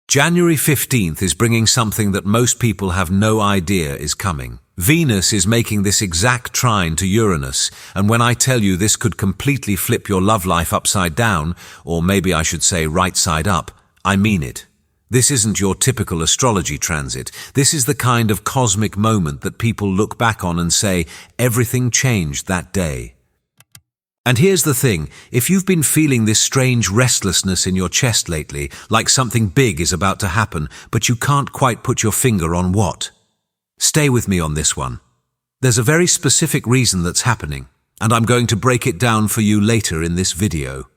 January 15th is bringing something that most people have no idea is coming. Venus is making this exact trine to Uranus, and when I tell you this could completely flip your love life upside down, or maybe I should say right side up, I mean it. This isn't your typical astrology transit. This is the kind of cosmic moment that people look back on and say, everything changed that day. And here's the thing, if you've been feeling this strange restlessness in your chest lately, like something big is about to happen, but you can't quite put your finger on what, stay with me on this one. There's a very specific reason that's happening, and I'm going to break it down for you later in this video.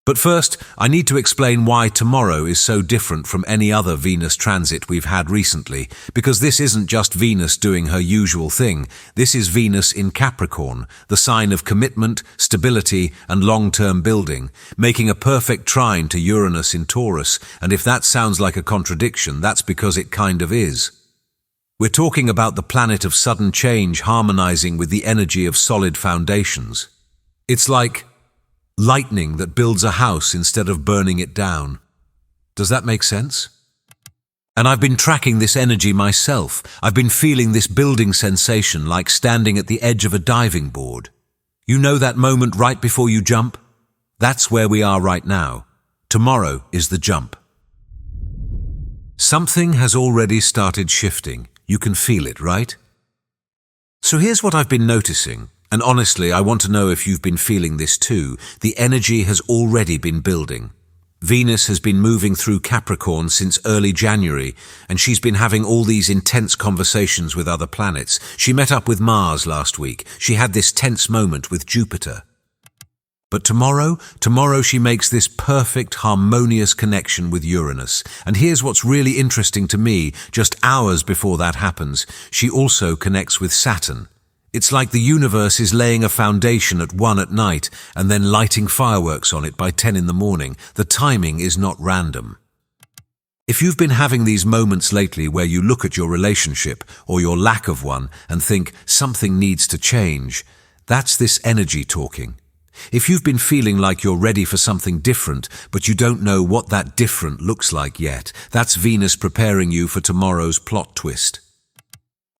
But first, I need to explain why tomorrow is so different from any other Venus transit we've had recently, because this isn't just Venus doing her usual thing. This is Venus in Capricorn, the sign of commitment, stability, and long-term building, making a perfect trine to Uranus in Taurus, and if that sounds like a contradiction, that's because it kind of is. We're talking about the planet of sudden change harmonizing with the energy of solid foundations. It's like lightning that builds a house instead of burning it down. Does that make sense? And I've been tracking this energy myself. I've been feeling this building sensation like standing at the edge of a diving board. You know that moment right before you jump? That's where we are right now. Tomorrow is the jump. Something has already started shifting. You can feel it, right? So here's what I've been noticing. And honestly, I want to know if you've been feeling this too. The energy has already been building. Venus has been moving through Capricorn since early January, and she's been having all these intense conversations with other planets. She met up with Mars last week. She had this tense moment with Jupiter. But tomorrow she makes this perfect, harmonious connection with Uranus. And here's what's really interesting to me, just hours before that happens, she also connects with Saturn. It's like the universe is laying a foundation at 1 at night and then lighting fireworks on it by 10 in the morning. The timing is not random. If you've been having these moments lately where you look at your relationship or your lack of one and think something needs to change, that's this energy talking. If you've been feeling like you're ready for something different, but you don't know what that different looks like yet, that's Venus preparing you for tomorrow's plot twist.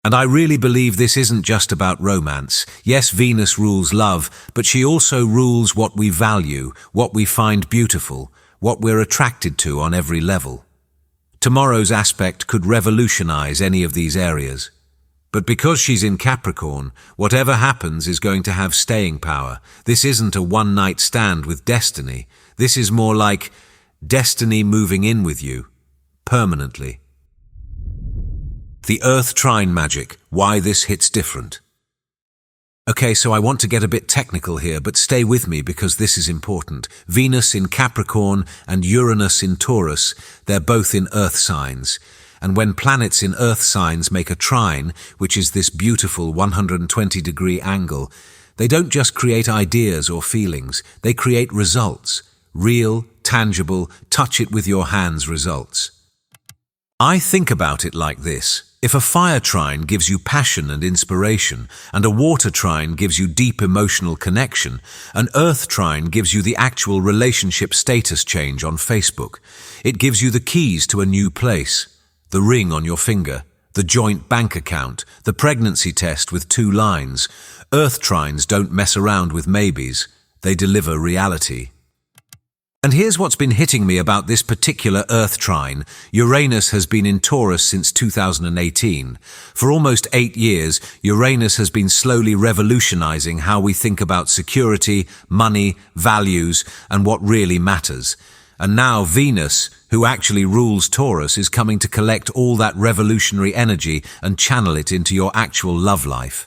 And I really believe this isn't just about romance. Yes, Venus rules love, but she also rules what we value, what we find beautiful, what we're attracted to on every level. Tomorrow's aspect could revolutionize any of these areas. But because she's in Capricorn, whatever happens is going to have staying power. This isn't a one-night stand with destiny. This is more like destiny moving in with you, permanently. The Earth trine magic, why this hits different. Okay, so I want to get a bit technical here, but stay with me because this is important. Venus in Capricorn and Uranus in Taurus, they're both in Earth signs. And when planets in Earth signs make a trine, which is this beautiful 120-degree angle, they don't just create ideas or feelings, they create results. Real, tangible, touch it with your hands results. I think about it like this. If a fire trine gives you passion and inspiration, and a water trine gives you deep emotional connection, an earth trine gives you the actual relationship status change on Facebook. It gives you the keys to a new place, the ring on your finger, the joint bank account, the pregnancy test with 2 lines. Earth trines don't mess around with maybes. They deliver reality. And here's what's been hitting me about this particular Earth trine. Uranus has been in Taurus since 2018. For almost 8 years, Uranus has been slowly revolutionizing how we think about security, money, values, and what really matters. And now Venus, who actually rules Taurus, is coming to collect all that revolutionary energy and channel it into your actual love life.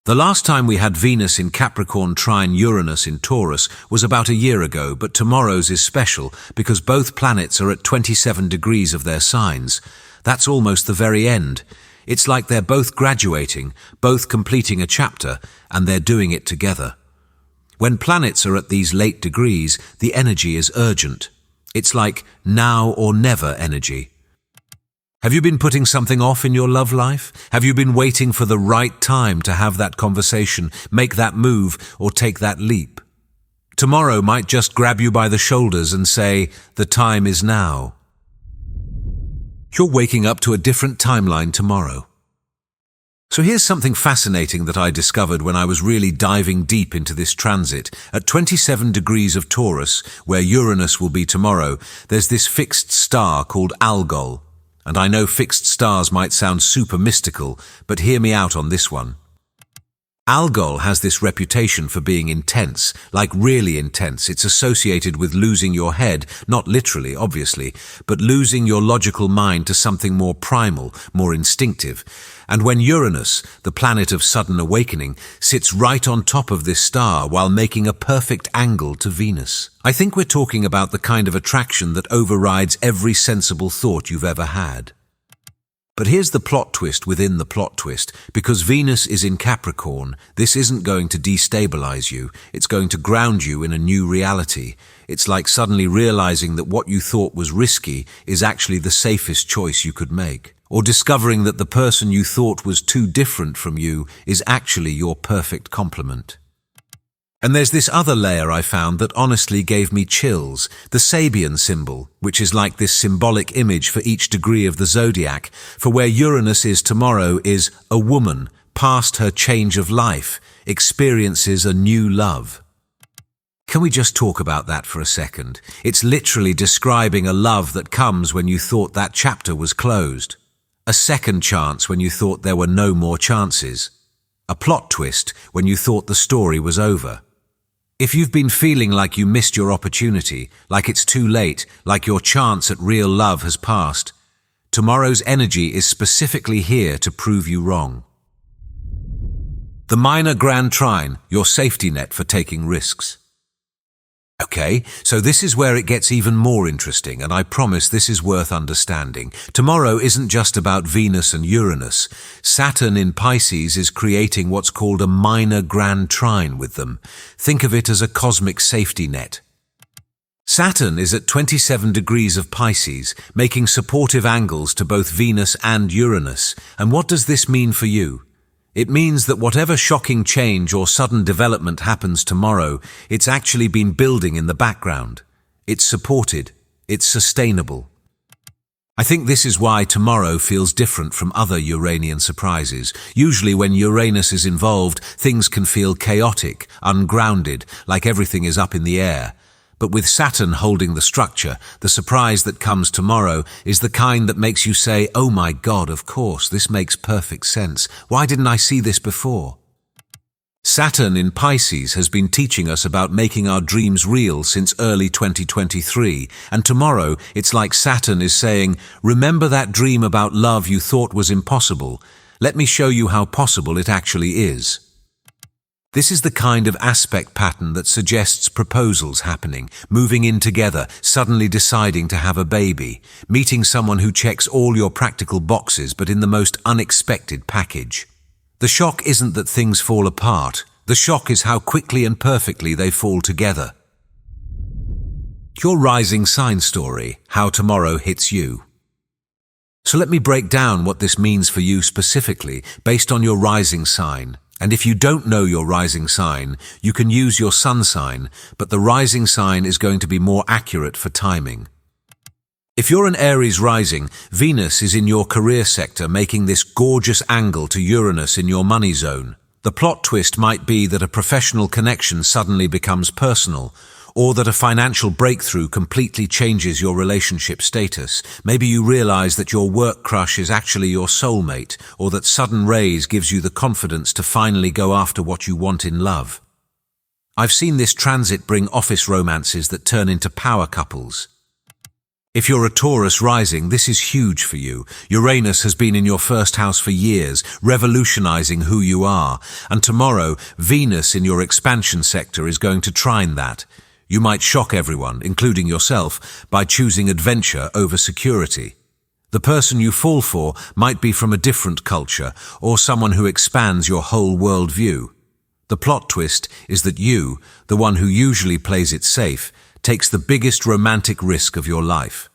The last time we had Venus in Capricorn trine Uranus in Taurus was about a year ago, but tomorrow's is special because both planets are at 27 degrees of their signs. That's almost the very end. It's like they're both graduating, both completing a chapter, and they're doing it together. When planets are at these late degrees, the energy is urgent. It's like now or never energy. Have you been putting something off in your love life? Have you been waiting for the right time to have that conversation, make that move, or take that leap? Tomorrow might just grab you by the shoulders and say, the time is now. You're waking up to a different timeline tomorrow. So here's something fascinating that I discovered when I was really diving deep into this transit. At 27 degrees of Taurus, where Uranus will be tomorrow, there's this fixed star called Algol. And I know fixed stars might sound super mystical, but hear me out on this one. Algol has this reputation for being intense, like really intense. It's associated with losing your head, not literally, obviously, but losing your logical mind to something more primal, more instinctive. And when Uranus, the planet of sudden awakening, sits right on top of this star while making a perfect angle to Venus, I think we're talking about the kind of attraction that overrides every sensible thought you've ever had. But here's the plot twist within the plot twist. Because Venus is in Capricorn, this isn't going to destabilize you. It's going to ground you in a new reality. It's like suddenly realizing that what you thought was risky is actually the safest choice you could make. Or discovering that the person you thought was too different from you is actually your perfect complement. And there's this other layer I found that honestly gave me chills, the Sabian symbol, which is like this symbolic image for each degree of the zodiac, for where Uranus is tomorrow is a woman, past her change of life, experiences a new love. Can we just talk about that for a second? It's literally describing a love that comes when you thought that chapter was closed. A second chance when you thought there were no more chances. A plot twist when you thought the story was over. If you've been feeling like you missed your opportunity, like it's too late, like your chance at real love has passed, tomorrow's energy is specifically here to prove you wrong. The minor grand trine, your safety net for taking risks. Okay, so this is where it gets even more interesting, and I promise this is worth understanding. Tomorrow isn't just about Venus and Uranus. Saturn in Pisces is creating what's called a minor grand trine with them. Think of it as a cosmic safety net. Saturn is at 27 degrees of Pisces, making supportive angles to both Venus and Uranus. And what does this mean for you? It means that whatever shocking change or sudden development happens tomorrow, it's actually been building in the background. It's supported. It's sustainable. I think this is why tomorrow feels different from other Uranian surprises. Usually when Uranus is involved, things can feel chaotic, ungrounded, like everything is up in the air. But with Saturn holding the structure, the surprise that comes tomorrow is the kind that makes you say, "Oh my God, of course, this makes perfect sense. Why didn't I see this before?" Saturn in Pisces has been teaching us about making our dreams real since early 2023, and tomorrow it's like Saturn is saying, "Remember that dream about love you thought was impossible? Let me show you how possible it actually is." This is the kind of aspect pattern that suggests proposals happening, moving in together, suddenly deciding to have a baby, meeting someone who checks all your practical boxes but in the most unexpected package. The shock isn't that things fall apart. The shock is how quickly and perfectly they fall together. Your rising sign story, how tomorrow hits you. So let me break down what this means for you specifically based on your rising sign. And if you don't know your rising sign, you can use your sun sign, but the rising sign is going to be more accurate for timing. If you're an Aries rising, Venus is in your career sector making this gorgeous angle to Uranus in your money zone. The plot twist might be that a professional connection suddenly becomes personal, or that a financial breakthrough completely changes your relationship status. Maybe you realize that your work crush is actually your soulmate, or that sudden raise gives you the confidence to finally go after what you want in love. I've seen this transit bring office romances that turn into power couples. If you're a Taurus rising, this is huge for you. Uranus has been in your first house for years, revolutionizing who you are. And tomorrow, Venus in your expansion sector is going to trine that. You might shock everyone, including yourself, by choosing adventure over security. The person you fall for might be from a different culture or someone who expands your whole worldview. The plot twist is that you, the one who usually plays it safe, takes the biggest romantic risk of your life.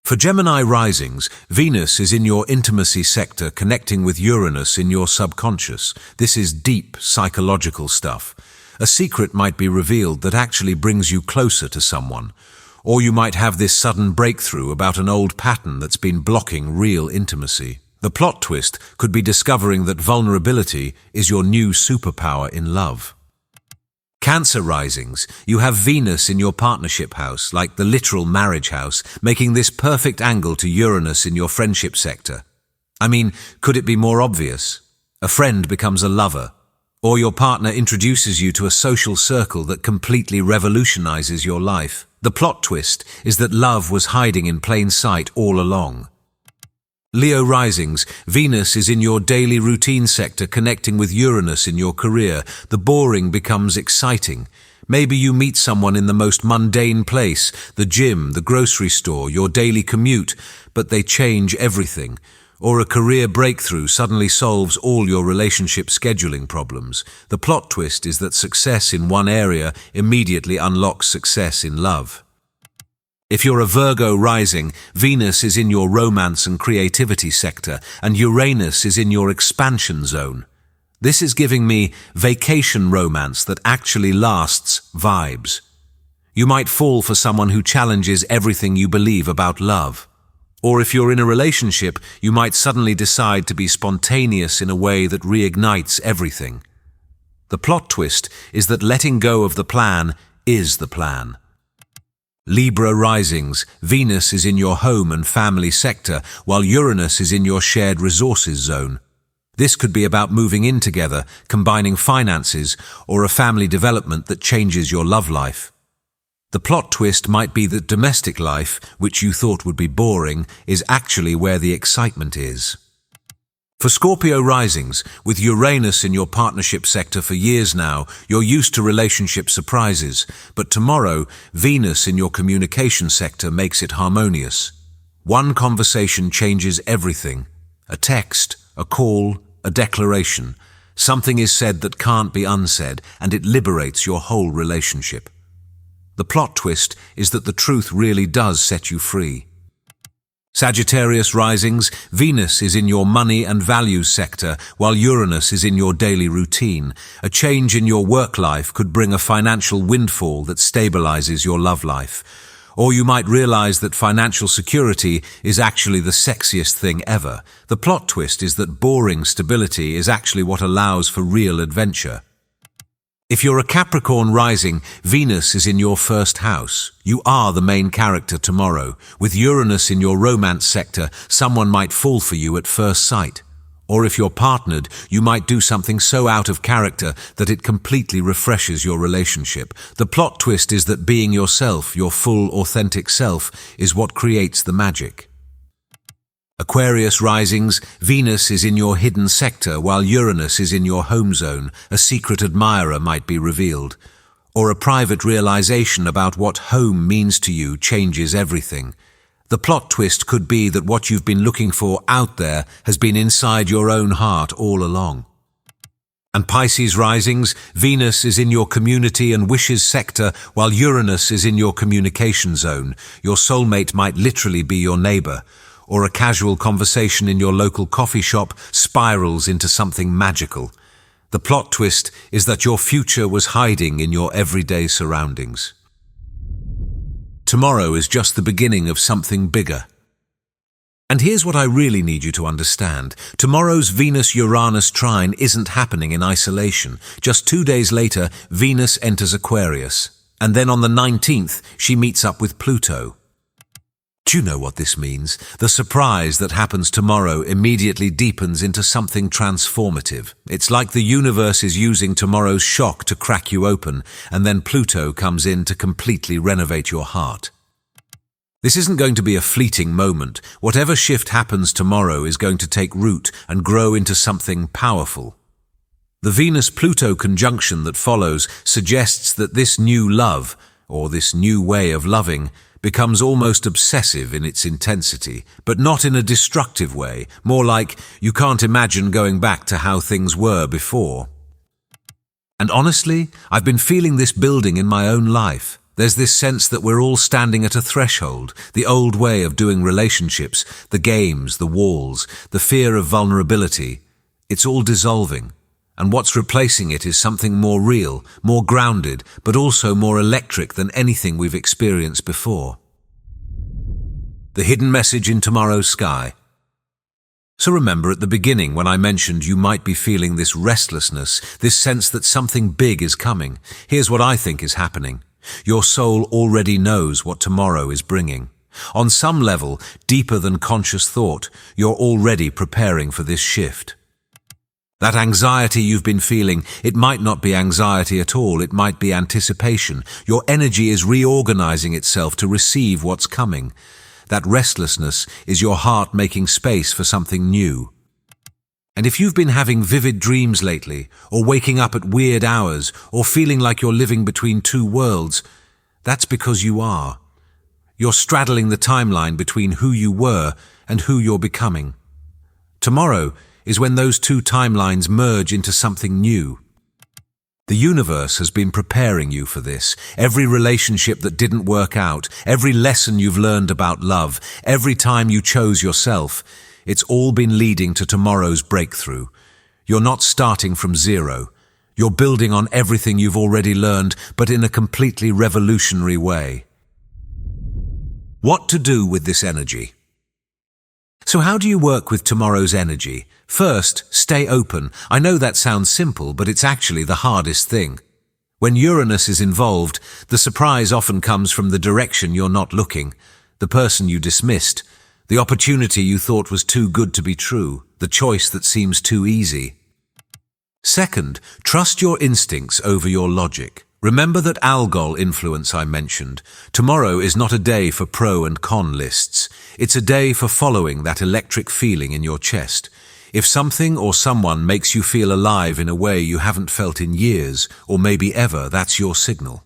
For Gemini risings, Venus is in your intimacy sector connecting with Uranus in your subconscious. This is deep psychological stuff. A secret might be revealed that actually brings you closer to someone. Or you might have this sudden breakthrough about an old pattern that's been blocking real intimacy. The plot twist could be discovering that vulnerability is your new superpower in love. Cancer risings, you have Venus in your partnership house, like the literal marriage house, making this perfect angle to Uranus in your friendship sector. I mean, could it be more obvious? A friend becomes a lover, or your partner introduces you to a social circle that completely revolutionizes your life. The plot twist is that love was hiding in plain sight all along. Leo risings, Venus is in your daily routine sector connecting with Uranus in your career. The boring becomes exciting. Maybe you meet someone in the most mundane place, the gym, the grocery store, your daily commute, but they change everything. Or a career breakthrough suddenly solves all your relationship scheduling problems. The plot twist is that success in one area immediately unlocks success in love. If you're a Virgo rising, Venus is in your romance and creativity sector, and Uranus is in your expansion zone. This is giving me vacation romance that actually lasts vibes. You might fall for someone who challenges everything you believe about love. Or if you're in a relationship, you might suddenly decide to be spontaneous in a way that reignites everything. The plot twist is that letting go of the plan is the plan. Libra risings, Venus is in your home and family sector, while Uranus is in your shared resources zone. This could be about moving in together, combining finances, or a family development that changes your love life. The plot twist might be that domestic life, which you thought would be boring, is actually where the excitement is. For Scorpio risings, with Uranus in your partnership sector for years now, you're used to relationship surprises, but tomorrow, Venus in your communication sector makes it harmonious. One conversation changes everything. A text, a call, a declaration. Something is said that can't be unsaid, and it liberates your whole relationship. The plot twist is that the truth really does set you free. Sagittarius risings, Venus is in your money and values sector, while Uranus is in your daily routine. A change in your work life could bring a financial windfall that stabilizes your love life. Or you might realize that financial security is actually the sexiest thing ever. The plot twist is that boring stability is actually what allows for real adventure. If you're a Capricorn rising, Venus is in your first house. You are the main character tomorrow. With Uranus in your romance sector, someone might fall for you at first sight. Or if you're partnered, you might do something so out of character that it completely refreshes your relationship. The plot twist is that being yourself, your full, authentic self, is what creates the magic. Aquarius risings, Venus is in your hidden sector while Uranus is in your home zone. A secret admirer might be revealed. Or a private realization about what home means to you changes everything. The plot twist could be that what you've been looking for out there has been inside your own heart all along. And Pisces risings, Venus is in your community and wishes sector while Uranus is in your communication zone. Your soulmate might literally be your neighbor. Or a casual conversation in your local coffee shop spirals into something magical. The plot twist is that your future was hiding in your everyday surroundings. Tomorrow is just the beginning of something bigger. And here's what I really need you to understand. Tomorrow's Venus-Uranus trine isn't happening in isolation. Just 2 days later, Venus enters Aquarius. And then on the 19th, she meets up with Pluto. Do you know what this means? The surprise that happens tomorrow immediately deepens into something transformative. It's like the universe is using tomorrow's shock to crack you open, and then Pluto comes in to completely renovate your heart. This isn't going to be a fleeting moment. Whatever shift happens tomorrow is going to take root and grow into something powerful. The Venus-Pluto conjunction that follows suggests that this new love, or this new way of loving, becomes almost obsessive in its intensity, but not in a destructive way, more like you can't imagine going back to how things were before. And honestly, I've been feeling this building in my own life. There's this sense that we're all standing at a threshold, the old way of doing relationships, the games, the walls, the fear of vulnerability. It's all dissolving. And what's replacing it is something more real, more grounded, but also more electric than anything we've experienced before. The hidden message in tomorrow's sky. So remember at the beginning when I mentioned you might be feeling this restlessness, this sense that something big is coming. Here's what I think is happening. Your soul already knows what tomorrow is bringing. On some level, deeper than conscious thought, you're already preparing for this shift. That anxiety you've been feeling, it might not be anxiety at all, it might be anticipation. Your energy is reorganizing itself to receive what's coming. That restlessness is your heart making space for something new. And if you've been having vivid dreams lately, or waking up at weird hours, or feeling like you're living between two worlds, that's because you are. You're straddling the timeline between who you were and who you're becoming. Tomorrow is when those two timelines merge into something new. The universe has been preparing you for this. Every relationship that didn't work out, every lesson you've learned about love, every time you chose yourself, it's all been leading to tomorrow's breakthrough. You're not starting from zero. You're building on everything you've already learned, but in a completely revolutionary way. What to do with this energy? So how do you work with tomorrow's energy? First, stay open. I know that sounds simple, but it's actually the hardest thing. When Uranus is involved, the surprise often comes from the direction you're not looking, the person you dismissed, the opportunity you thought was too good to be true, the choice that seems too easy. Second, trust your instincts over your logic. Remember that algol influence I mentioned. Tomorrow is not a day for pro and con lists. It's a day for following that electric feeling in your chest. If something or someone makes you feel alive in a way you haven't felt in years, or maybe ever, that's your signal.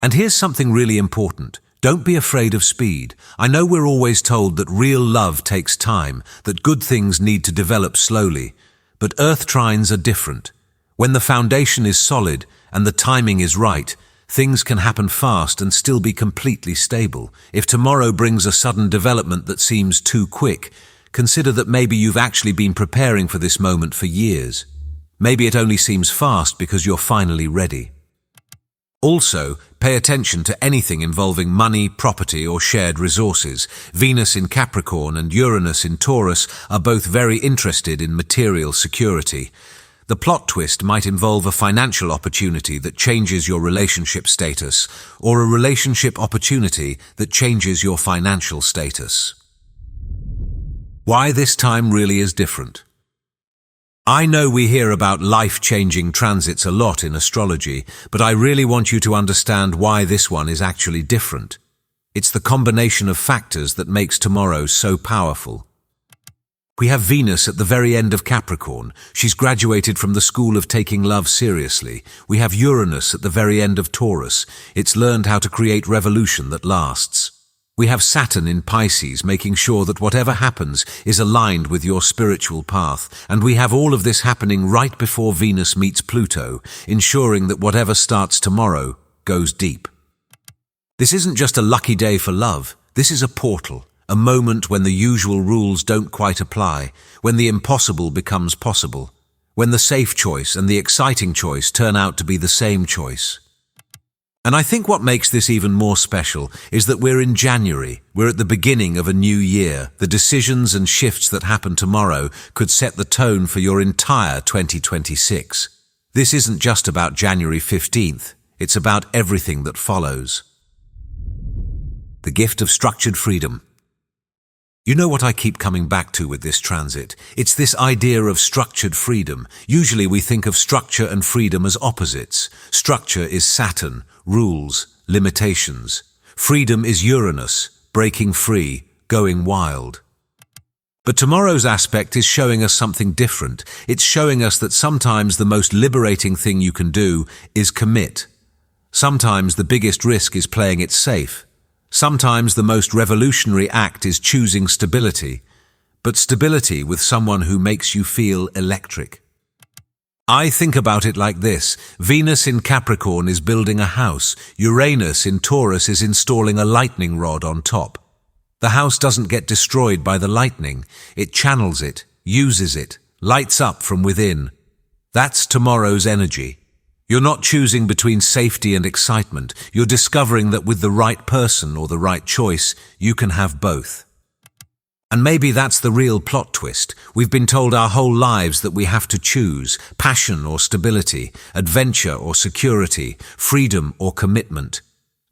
And here's something really important. Don't be afraid of speed. I know we're always told that real love takes time, that good things need to develop slowly. But Earth trines are different. When the foundation is solid and the timing is right, things can happen fast and still be completely stable. If tomorrow brings a sudden development that seems too quick, consider that maybe you've actually been preparing for this moment for years. Maybe it only seems fast because you're finally ready. Also, pay attention to anything involving money, property, or shared resources. Venus in Capricorn and Uranus in Taurus are both very interested in material security. The plot twist might involve a financial opportunity that changes your relationship status, or a relationship opportunity that changes your financial status. Why this time really is different. I know we hear about life-changing transits a lot in astrology, but I really want you to understand why this one is actually different. It's the combination of factors that makes tomorrow so powerful. We have Venus at the very end of Capricorn. She's graduated from the school of taking love seriously. We have Uranus at the very end of Taurus. It's learned how to create revolution that lasts. We have Saturn in Pisces, making sure that whatever happens is aligned with your spiritual path. And we have all of this happening right before Venus meets Pluto, ensuring that whatever starts tomorrow goes deep. This isn't just a lucky day for love. This is a portal, a moment when the usual rules don't quite apply, when the impossible becomes possible, when the safe choice and the exciting choice turn out to be the same choice. And I think what makes this even more special is that we're in January. We're at the beginning of a new year. The decisions and shifts that happen tomorrow could set the tone for your entire 2026. This isn't just about January 15th. It's about everything that follows. The gift of structured freedom. You know what I keep coming back to with this transit? It's this idea of structured freedom. Usually we think of structure and freedom as opposites. Structure is Saturn, rules, limitations. Freedom is Uranus, breaking free, going wild. But tomorrow's aspect is showing us something different. It's showing us that sometimes the most liberating thing you can do is commit. Sometimes the biggest risk is playing it safe. Sometimes the most revolutionary act is choosing stability, but stability with someone who makes you feel electric. I think about it like this. Venus in Capricorn is building a house. Uranus in Taurus is installing a lightning rod on top. The house doesn't get destroyed by the lightning. It channels it, uses it, lights up from within. That's tomorrow's energy. You're not choosing between safety and excitement. You're discovering that with the right person or the right choice, you can have both. And maybe that's the real plot twist. We've been told our whole lives that we have to choose passion or stability, adventure or security, freedom or commitment.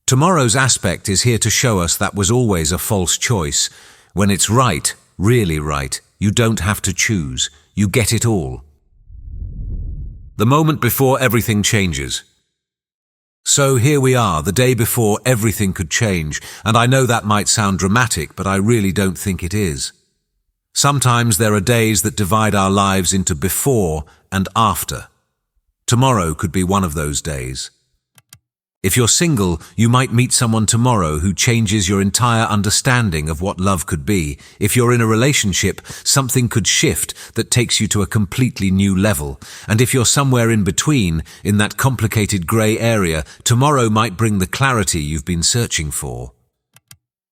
Tomorrow's aspect is here to show us that was always a false choice. When it's right, really right, you don't have to choose. You get it all. The moment before everything changes. So here we are, the day before everything could change, and I know that might sound dramatic, but I really don't think it is. Sometimes there are days that divide our lives into before and after. Tomorrow could be one of those days. If you're single, you might meet someone tomorrow who changes your entire understanding of what love could be. If you're in a relationship, something could shift that takes you to a completely new level. And if you're somewhere in between, in that complicated grey area, tomorrow might bring the clarity you've been searching for.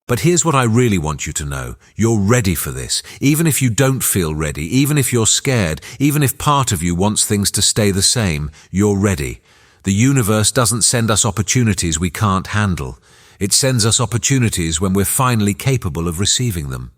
But here's what I really want you to know. You're ready for this. Even if you don't feel ready, even if you're scared, even if part of you wants things to stay the same, you're ready. The universe doesn't send us opportunities we can't handle. It sends us opportunities when we're finally capable of receiving them.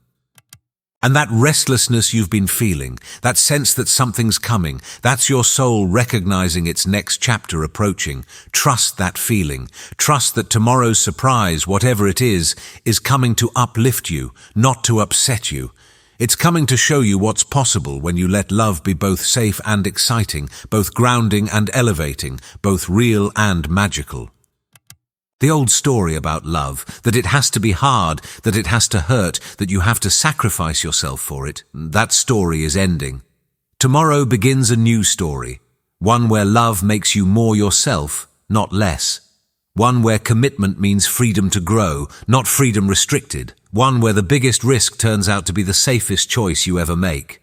And that restlessness you've been feeling, that sense that something's coming, that's your soul recognizing its next chapter approaching. Trust that feeling. Trust that tomorrow's surprise, whatever it is coming to uplift you, not to upset you. It's coming to show you what's possible when you let love be both safe and exciting, both grounding and elevating, both real and magical. The old story about love, that it has to be hard, that it has to hurt, that you have to sacrifice yourself for it, that story is ending. Tomorrow begins a new story, one where love makes you more yourself, not less. One where commitment means freedom to grow, not freedom restricted. One where the biggest risk turns out to be the safest choice you ever make.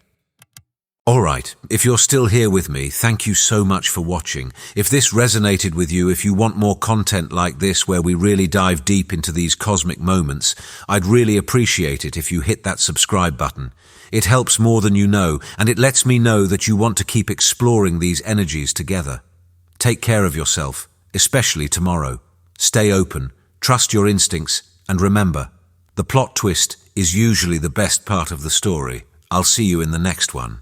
Alright, if you're still here with me, thank you so much for watching. If this resonated with you, if you want more content like this where we really dive deep into these cosmic moments, I'd really appreciate it if you hit that subscribe button. It helps more than you know, and it lets me know that you want to keep exploring these energies together. Take care of yourself, especially tomorrow. Stay open, trust your instincts, and remember, the plot twist is usually the best part of the story. I'll see you in the next one.